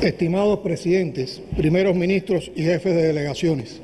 Estimados presidentes, primeros ministros y jefes de delegaciones,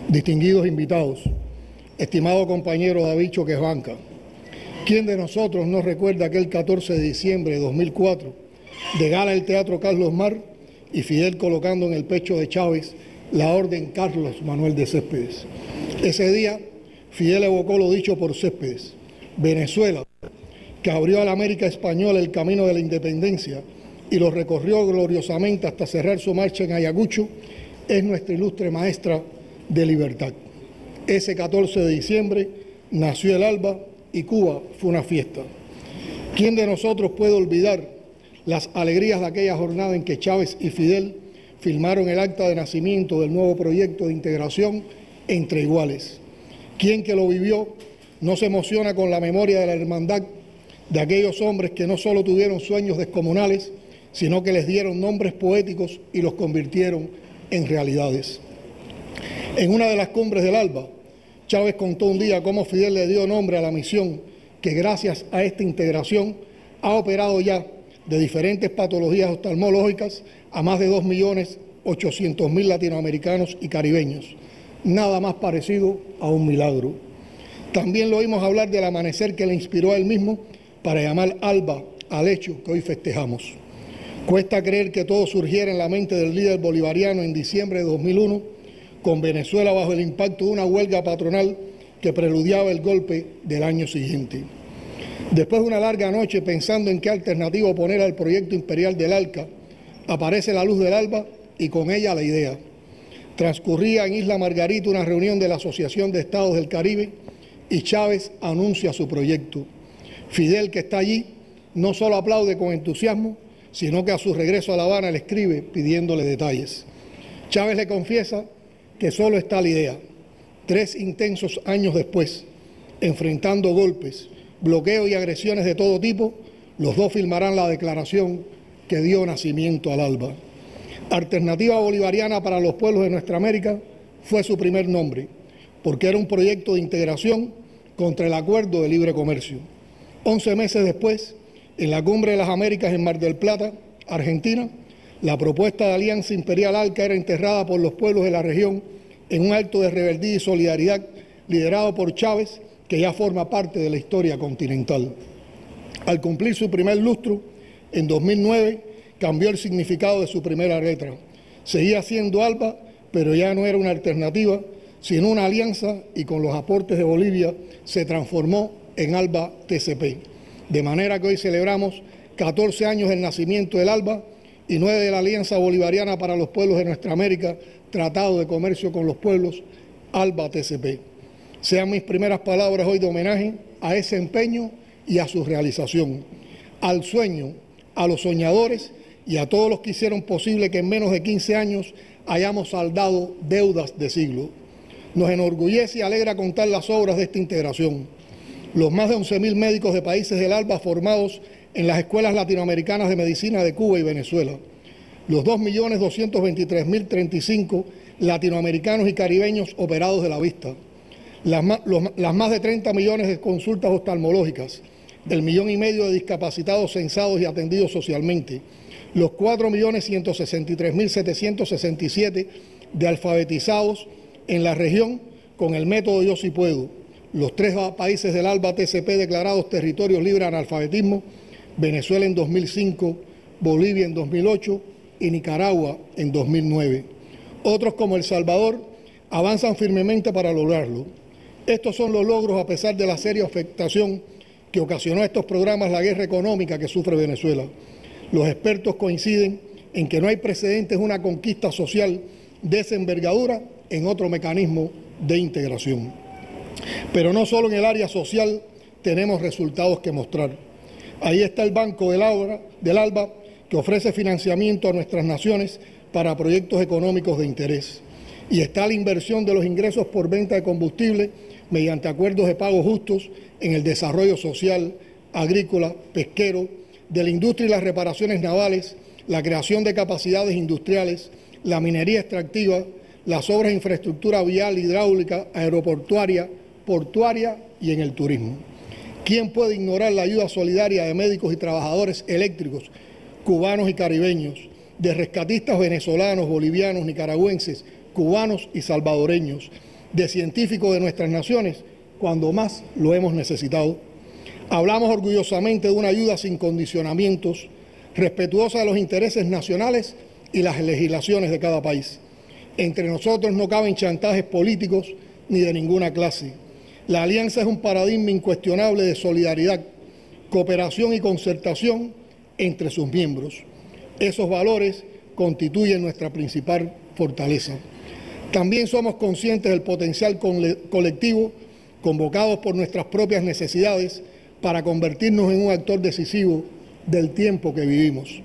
distinguidos invitados, estimado compañero David Choquebanca, ¿quién de nosotros no recuerda aquel 14 de diciembre de 2004, de gala el Teatro Carlos Mar y Fidel colocando en el pecho de Chávez la orden Carlos Manuel de Céspedes? Ese día, Fidel evocó lo dicho por Céspedes: Venezuela, que abrió a la América española el camino de la independencia y lo recorrió gloriosamente hasta cerrar su marcha en Ayacucho, es nuestra ilustre maestra de libertad. Ese 14 de diciembre nació el ALBA y Cuba fue una fiesta. ¿Quién de nosotros puede olvidar las alegrías de aquella jornada en que Chávez y Fidel firmaron el acta de nacimiento del nuevo proyecto de integración entre iguales? ¿Quién que lo vivió no se emociona con la memoria de la hermandad de aquellos hombres que no solo tuvieron sueños descomunales, sino que les dieron nombres poéticos y los convirtieron en realidades? En una de las cumbres del ALBA, Chávez contó un día cómo Fidel le dio nombre a la misión que gracias a esta integración ha operado ya de diferentes patologías oftalmológicas a más de 2.800.000 latinoamericanos y caribeños. Nada más parecido a un milagro. También lo oímos hablar del amanecer que le inspiró a él mismo para llamar ALBA al hecho que hoy festejamos. Cuesta creer que todo surgiera en la mente del líder bolivariano en diciembre de 2001, con Venezuela bajo el impacto de una huelga patronal que preludiaba el golpe del año siguiente. Después de una larga noche pensando en qué alternativa poner al proyecto imperial del ALCA, aparece la luz del ALBA y con ella la idea. Transcurría en Isla Margarita una reunión de la Asociación de Estados del Caribe y Chávez anuncia su proyecto. Fidel, que está allí, no solo aplaude con entusiasmo, sino que a su regreso a La Habana le escribe pidiéndole detalles. Chávez le confiesa que solo está la idea. 3 intensos años después, enfrentando golpes, bloqueos y agresiones de todo tipo, los dos firmarán la declaración que dio nacimiento al ALBA. Alternativa Bolivariana para los Pueblos de Nuestra América fue su primer nombre, porque era un proyecto de integración contra el Acuerdo de Libre Comercio. 11 meses después, en la Cumbre de las Américas en Mar del Plata, Argentina, la propuesta de Alianza Imperial ALCA era enterrada por los pueblos de la región en un acto de rebeldía y solidaridad liderado por Chávez, que ya forma parte de la historia continental. Al cumplir su primer lustro, en 2009, cambió el significado de su primera letra. Seguía siendo ALBA, pero ya no era una alternativa, sino una alianza, y con los aportes de Bolivia se transformó en ALBA TCP. De manera que hoy celebramos 14 años del nacimiento del ALBA y 9 de la Alianza Bolivariana para los Pueblos de Nuestra América, Tratado de Comercio con los Pueblos, ALBA TCP. Sean mis primeras palabras hoy de homenaje a ese empeño y a su realización, al sueño, a los soñadores y a todos los que hicieron posible que en menos de 15 años hayamos saldado deudas de siglo. Nos enorgullece y alegra contar las obras de esta integración. Los más de 11.000 médicos de países del ALBA formados en las escuelas latinoamericanas de medicina de Cuba y Venezuela. Los 2.223.035 latinoamericanos y caribeños operados de la vista. Las más de 30 millones de consultas oftalmológicas. El 1,5 millones de discapacitados censados y atendidos socialmente. Los 4.163.767 de alfabetizados en la región con el método Yo Sí Puedo. Los 3 países del ALBA TCP declarados territorios libres de analfabetismo, Venezuela en 2005, Bolivia en 2008 y Nicaragua en 2009. Otros como El Salvador avanzan firmemente para lograrlo. Estos son los logros a pesar de la seria afectación que ocasionó a estos programas la guerra económica que sufre Venezuela. Los expertos coinciden en que no hay precedentes de una conquista social de esa envergadura en otro mecanismo de integración. Pero no solo en el área social tenemos resultados que mostrar. Ahí está el Banco del ALBA, que ofrece financiamiento a nuestras naciones para proyectos económicos de interés. Y está la inversión de los ingresos por venta de combustible mediante acuerdos de pago justos en el desarrollo social, agrícola, pesquero, de la industria y las reparaciones navales, la creación de capacidades industriales, la minería extractiva, las obras de infraestructura vial, hidráulica, aeroportuaria, portuaria y en el turismo. ¿Quién puede ignorar la ayuda solidaria de médicos y trabajadores eléctricos, cubanos y caribeños, de rescatistas venezolanos, bolivianos, nicaragüenses, cubanos y salvadoreños, de científicos de nuestras naciones, cuando más lo hemos necesitado. Hablamos orgullosamente de una ayuda sin condicionamientos, respetuosa de los intereses nacionales y las legislaciones de cada país. Entre nosotros no caben chantajes políticos ni de ninguna clase. La alianza es un paradigma incuestionable de solidaridad, cooperación y concertación entre sus miembros. Esos valores constituyen nuestra principal fortaleza. También somos conscientes del potencial colectivo, convocados por nuestras propias necesidades, para convertirnos en un actor decisivo del tiempo que vivimos.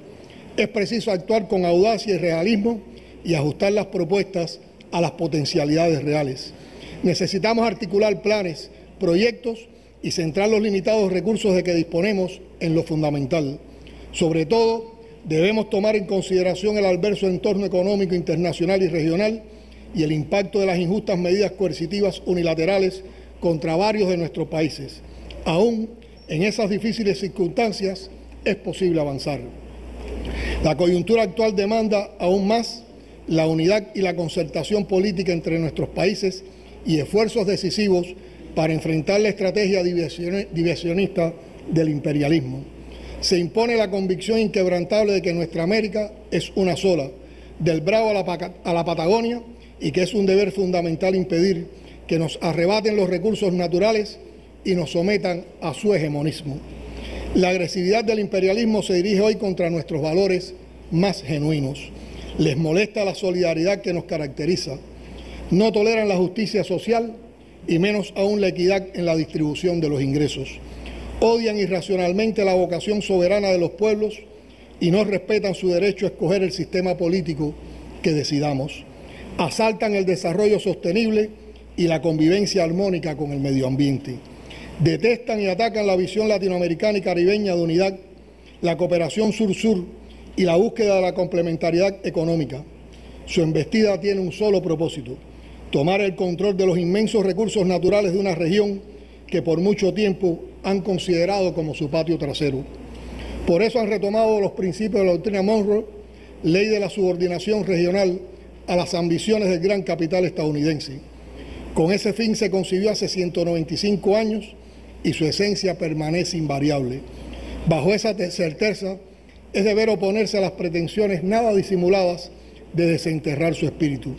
Es preciso actuar con audacia y realismo y ajustar las propuestas a las potencialidades reales. Necesitamos articular planes, proyectos y centrar los limitados recursos de que disponemos en lo fundamental. Sobre todo, debemos tomar en consideración el adverso entorno económico internacional y regional y el impacto de las injustas medidas coercitivas unilaterales contra varios de nuestros países. Aún en esas difíciles circunstancias es posible avanzar. La coyuntura actual demanda aún más la unidad y la concertación política entre nuestros países y esfuerzos decisivos para enfrentar la estrategia divisionista del imperialismo. Se impone la convicción inquebrantable de que nuestra América es una sola, del Bravo a la Patagonia, y que es un deber fundamental impedir que nos arrebaten los recursos naturales y nos sometan a su hegemonismo. La agresividad del imperialismo se dirige hoy contra nuestros valores más genuinos. Les molesta la solidaridad que nos caracteriza. No toleran la justicia social y menos aún la equidad en la distribución de los ingresos. Odian irracionalmente la vocación soberana de los pueblos y no respetan su derecho a escoger el sistema político que decidamos. Asaltan el desarrollo sostenible y la convivencia armónica con el medio ambiente. Detestan y atacan la visión latinoamericana y caribeña de unidad, la cooperación sur-sur y la búsqueda de la complementariedad económica. Su embestida tiene un solo propósito: tomar el control de los inmensos recursos naturales de una región que por mucho tiempo han considerado como su patio trasero. Por eso han retomado los principios de la doctrina Monroe, ley de la subordinación regional a las ambiciones del gran capital estadounidense. Con ese fin se concibió hace 195 años y su esencia permanece invariable. Bajo esa certeza es deber oponerse a las pretensiones nada disimuladas de desenterrar su espíritu.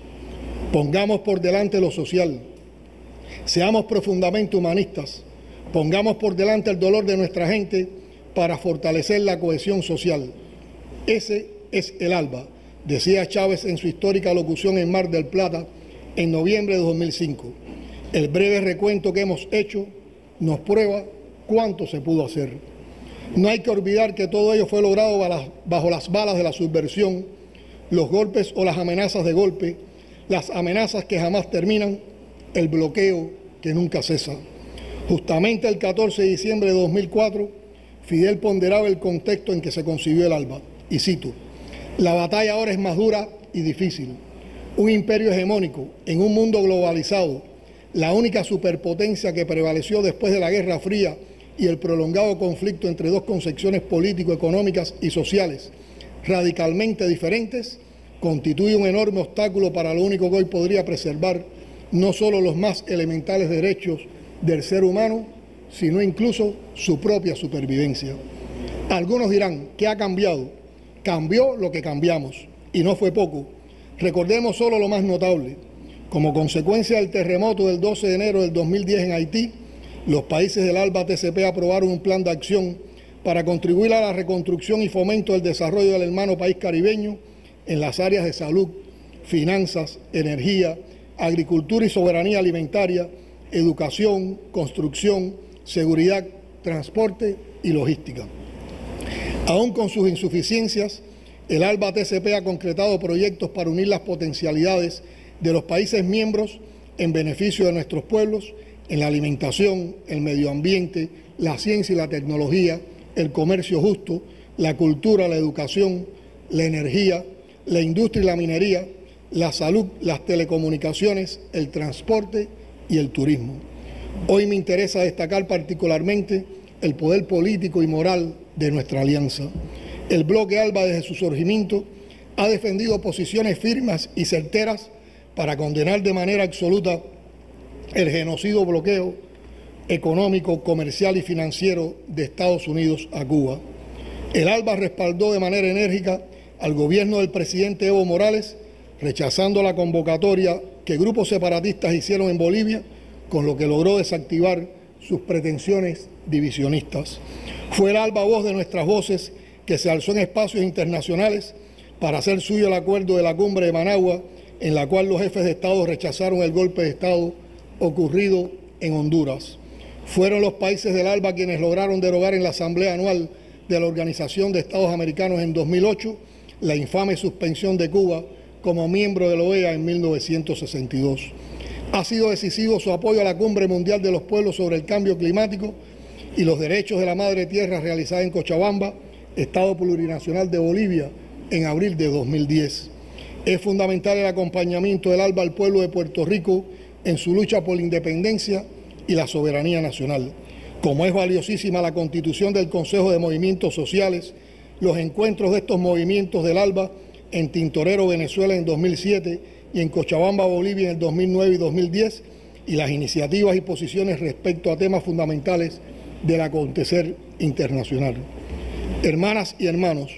Pongamos por delante lo social, seamos profundamente humanistas, pongamos por delante el dolor de nuestra gente para fortalecer la cohesión social. Ese es el ALBA, decía Chávez en su histórica locución en Mar del Plata en noviembre de 2005. El breve recuento que hemos hecho nos prueba cuánto se pudo hacer. No hay que olvidar que todo ello fue logrado bajo las balas de la subversión, los golpes o las amenazas de golpe, las amenazas que jamás terminan, el bloqueo que nunca cesa. Justamente el 14 de diciembre de 2004, Fidel ponderaba el contexto en que se concibió el ALBA, y cito: «La batalla ahora es más dura y difícil. Un imperio hegemónico en un mundo globalizado, la única superpotencia que prevaleció después de la Guerra Fría y el prolongado conflicto entre dos concepciones político-económicas y sociales radicalmente diferentes, constituye un enorme obstáculo para lo único que hoy podría preservar no solo los más elementales derechos del ser humano, sino incluso su propia supervivencia». Algunos dirán, ¿qué ha cambiado? Cambió lo que cambiamos, y no fue poco. Recordemos solo lo más notable. Como consecuencia del terremoto del 12 de enero del 2010 en Haití, los países del ALBA-TCP aprobaron un plan de acción para contribuir a la reconstrucción y fomento del desarrollo del hermano país caribeño en las áreas de salud, finanzas, energía, agricultura y soberanía alimentaria, educación, construcción, seguridad, transporte y logística. Aún con sus insuficiencias, el ALBA-TCP ha concretado proyectos para unir las potencialidades de los países miembros en beneficio de nuestros pueblos en la alimentación, el medio ambiente, la ciencia y la tecnología, el comercio justo, la cultura, la educación, la energía, la industria y la minería, la salud, las telecomunicaciones, el transporte y el turismo. Hoy me interesa destacar particularmente el poder político y moral de nuestra alianza. El bloque ALBA, desde su surgimiento, ha defendido posiciones firmes y certeras para condenar de manera absoluta el genocidio, bloqueo económico, comercial y financiero de Estados Unidos a Cuba. El ALBA respaldó de manera enérgica al gobierno del presidente Evo Morales, rechazando la convocatoria que grupos separatistas hicieron en Bolivia, con lo que logró desactivar sus pretensiones divisionistas. Fue el ALBA voz de nuestras voces que se alzó en espacios internacionales para hacer suyo el acuerdo de la cumbre de Managua, en la cual los jefes de Estado rechazaron el golpe de Estado ocurrido en Honduras. Fueron los países del ALBA quienes lograron derogar en la Asamblea Anual de la Organización de Estados Americanos en 2008 la infame suspensión de Cuba como miembro de la OEA en 1962. Ha sido decisivo su apoyo a la Cumbre Mundial de los Pueblos sobre el Cambio Climático y los Derechos de la Madre Tierra realizada en Cochabamba, Estado Plurinacional de Bolivia, en abril de 2010. Es fundamental el acompañamiento del ALBA al pueblo de Puerto Rico en su lucha por la independencia y la soberanía nacional. Como es valiosísima la constitución del Consejo de Movimientos Sociales, los encuentros de estos movimientos del ALBA en Tintorero, Venezuela, en 2007 y en Cochabamba, Bolivia, en el 2009 y 2010, y las iniciativas y posiciones respecto a temas fundamentales del acontecer internacional. Hermanas y hermanos,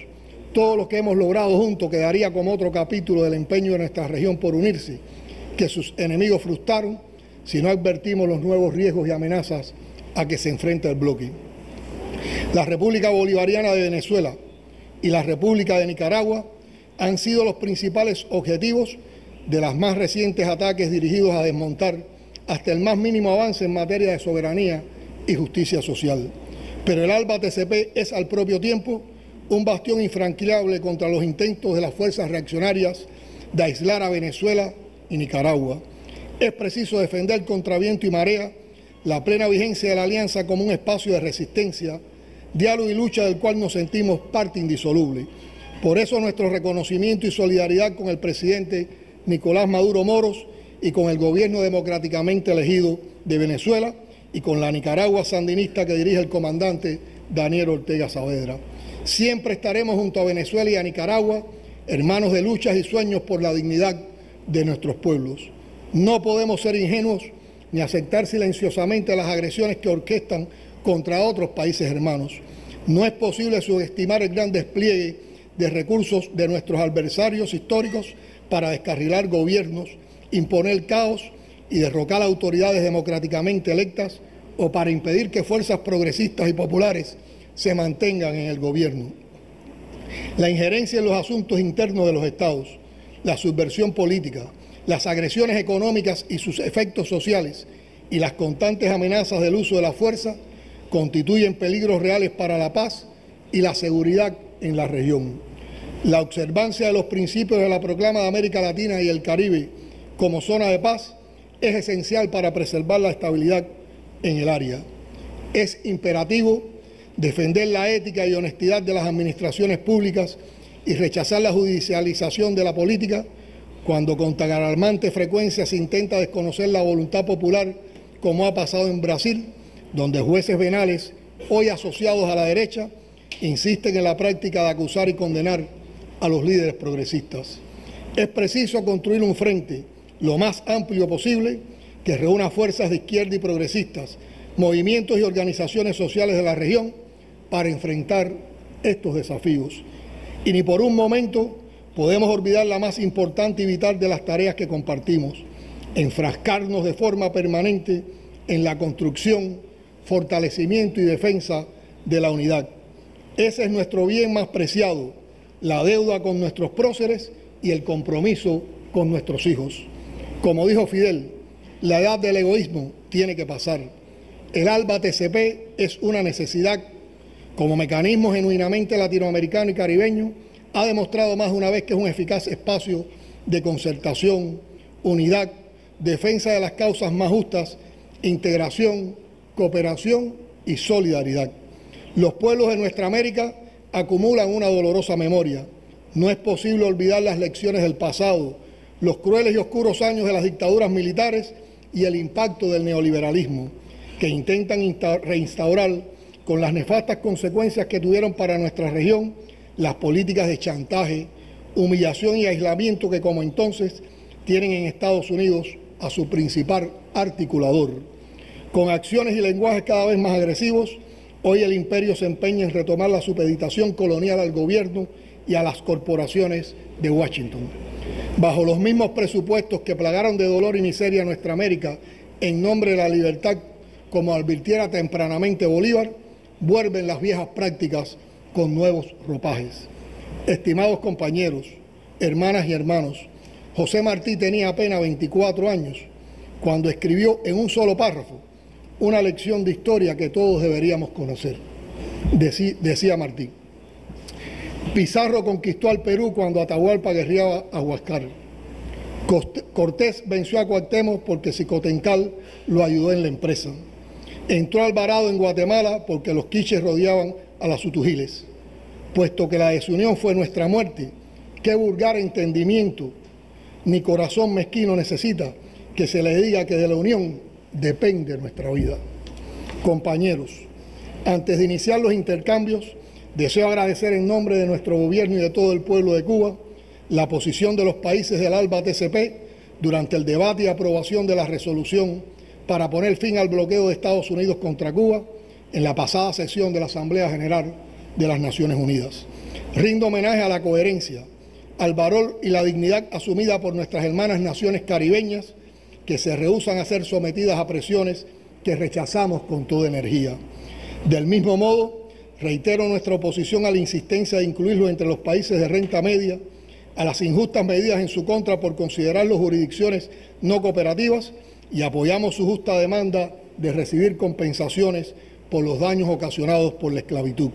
todo lo que hemos logrado juntos quedaría como otro capítulo del empeño de nuestra región por unirse, que sus enemigos frustraron si no advertimos los nuevos riesgos y amenazas a que se enfrenta el bloque. La República Bolivariana de Venezuela y la República de Nicaragua han sido los principales objetivos de los más recientes ataques dirigidos a desmontar hasta el más mínimo avance en materia de soberanía y justicia social. Pero el ALBA-TCP es al propio tiempo un bastión infranqueable contra los intentos de las fuerzas reaccionarias de aislar a Venezuela y Nicaragua. Es preciso defender contra viento y marea la plena vigencia de la alianza como un espacio de resistencia, diálogo y lucha del cual nos sentimos parte indisoluble. Por eso nuestro reconocimiento y solidaridad con el presidente Nicolás Maduro Moros y con el gobierno democráticamente elegido de Venezuela y con la Nicaragua sandinista que dirige el comandante Daniel Ortega Saavedra. Siempre estaremos junto a Venezuela y a Nicaragua, hermanos de luchas y sueños por la dignidad de nuestros pueblos. No podemos ser ingenuos ni aceptar silenciosamente las agresiones que orquestan contra otros países hermanos. No es posible subestimar el gran despliegue de recursos de nuestros adversarios históricos para descarrilar gobiernos, imponer caos y derrocar autoridades democráticamente electas o para impedir que fuerzas progresistas y populares se mantengan en el gobierno. La injerencia en los asuntos internos de los estados, la subversión política, las agresiones económicas y sus efectos sociales y las constantes amenazas del uso de la fuerza constituyen peligros reales para la paz y la seguridad en la región. La observancia de los principios de la Proclama de América Latina y el Caribe como zona de paz es esencial para preservar la estabilidad en el área. Es imperativo defender la ética y honestidad de las administraciones públicas y rechazar la judicialización de la política cuando con tan alarmante frecuencia se intenta desconocer la voluntad popular, como ha pasado en Brasil, donde jueces venales, hoy asociados a la derecha, insisten en la práctica de acusar y condenar a los líderes progresistas. Es preciso construir un frente lo más amplio posible que reúna fuerzas de izquierda y progresistas, movimientos y organizaciones sociales de la región para enfrentar estos desafíos. Y ni por un momento podemos olvidar la más importante y vital de las tareas que compartimos: enfrascarnos de forma permanente en la construcción, fortalecimiento y defensa de la unidad. Ese es nuestro bien más preciado, la deuda con nuestros próceres y el compromiso con nuestros hijos. Como dijo Fidel, la edad del egoísmo tiene que pasar. El ALBA-TCP es una necesidad. Como mecanismo genuinamente latinoamericano y caribeño, ha demostrado más de una vez que es un eficaz espacio de concertación, unidad, defensa de las causas más justas, integración, cooperación y solidaridad. Los pueblos de nuestra América acumulan una dolorosa memoria. No es posible olvidar las lecciones del pasado, los crueles y oscuros años de las dictaduras militares y el impacto del neoliberalismo, que intentan reinstaurar, con las nefastas consecuencias que tuvieron para nuestra región, las políticas de chantaje, humillación y aislamiento que como entonces tienen en Estados Unidos a su principal articulador. Con acciones y lenguajes cada vez más agresivos, hoy el imperio se empeña en retomar la supeditación colonial al gobierno y a las corporaciones de Washington. Bajo los mismos presupuestos que plagaron de dolor y miseria a nuestra América en nombre de la libertad, como advirtiera tempranamente Bolívar, vuelven las viejas prácticas con nuevos ropajes. Estimados compañeros, hermanas y hermanos, José Martí tenía apenas 24 años cuando escribió en un solo párrafo una lección de historia que todos deberíamos conocer. Decía Martí: Pizarro conquistó al Perú cuando Atahualpa guerreaba a Huáscar. Cortés venció a Cuauhtémoc porque Xicotencal lo ayudó en la empresa. Entró Alvarado en Guatemala porque los quiches rodeaban a las utugiles. Puesto que la desunión fue nuestra muerte, qué vulgar entendimiento ni corazón mezquino necesita que se le diga que de la unión depende nuestra vida. Compañeros, antes de iniciar los intercambios, deseo agradecer en nombre de nuestro gobierno y de todo el pueblo de Cuba la posición de los países del ALBA TCP durante el debate y aprobación de la resolución para poner fin al bloqueo de Estados Unidos contra Cuba en la pasada sesión de la Asamblea General de las Naciones Unidas. Rindo homenaje a la coherencia, al valor y la dignidad asumida por nuestras hermanas naciones caribeñas que se rehúsan a ser sometidas a presiones que rechazamos con toda energía. Del mismo modo, reitero nuestra oposición a la insistencia de incluirlo entre los países de renta media, a las injustas medidas en su contra por considerarlos jurisdicciones no cooperativas y apoyamos su justa demanda de recibir compensaciones por los daños ocasionados por la esclavitud.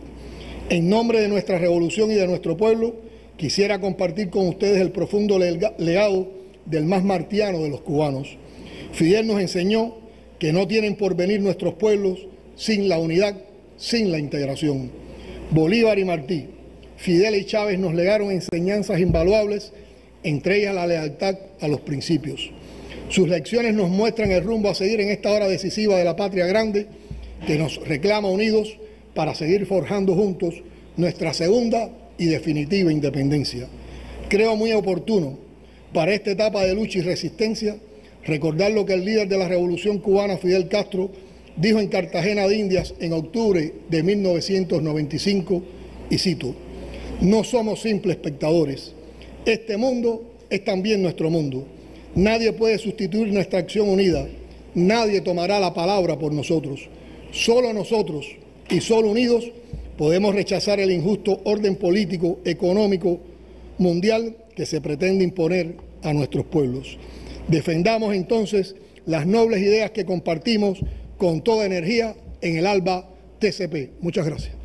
En nombre de nuestra revolución y de nuestro pueblo, quisiera compartir con ustedes el profundo legado del más martiano de los cubanos. Fidel nos enseñó que no tienen porvenir nuestros pueblos sin la unidad, sin la integración. Bolívar y Martí, Fidel y Chávez nos legaron enseñanzas invaluables, entre ellas la lealtad a los principios. Sus lecciones nos muestran el rumbo a seguir en esta hora decisiva de la patria grande que nos reclama unidos para seguir forjando juntos nuestra segunda y definitiva independencia. Creo muy oportuno para esta etapa de lucha y resistencia recordar lo que el líder de la Revolución Cubana, Fidel Castro, dijo en Cartagena de Indias en octubre de 1995, y cito: no somos simples espectadores, este mundo es también nuestro mundo, nadie puede sustituir nuestra acción unida, nadie tomará la palabra por nosotros, solo nosotros y solo unidos podemos rechazar el injusto orden político, económico, mundial que se pretende imponer a nuestros pueblos. Defendamos entonces las nobles ideas que compartimos con toda energía en el ALBA TCP. Muchas gracias.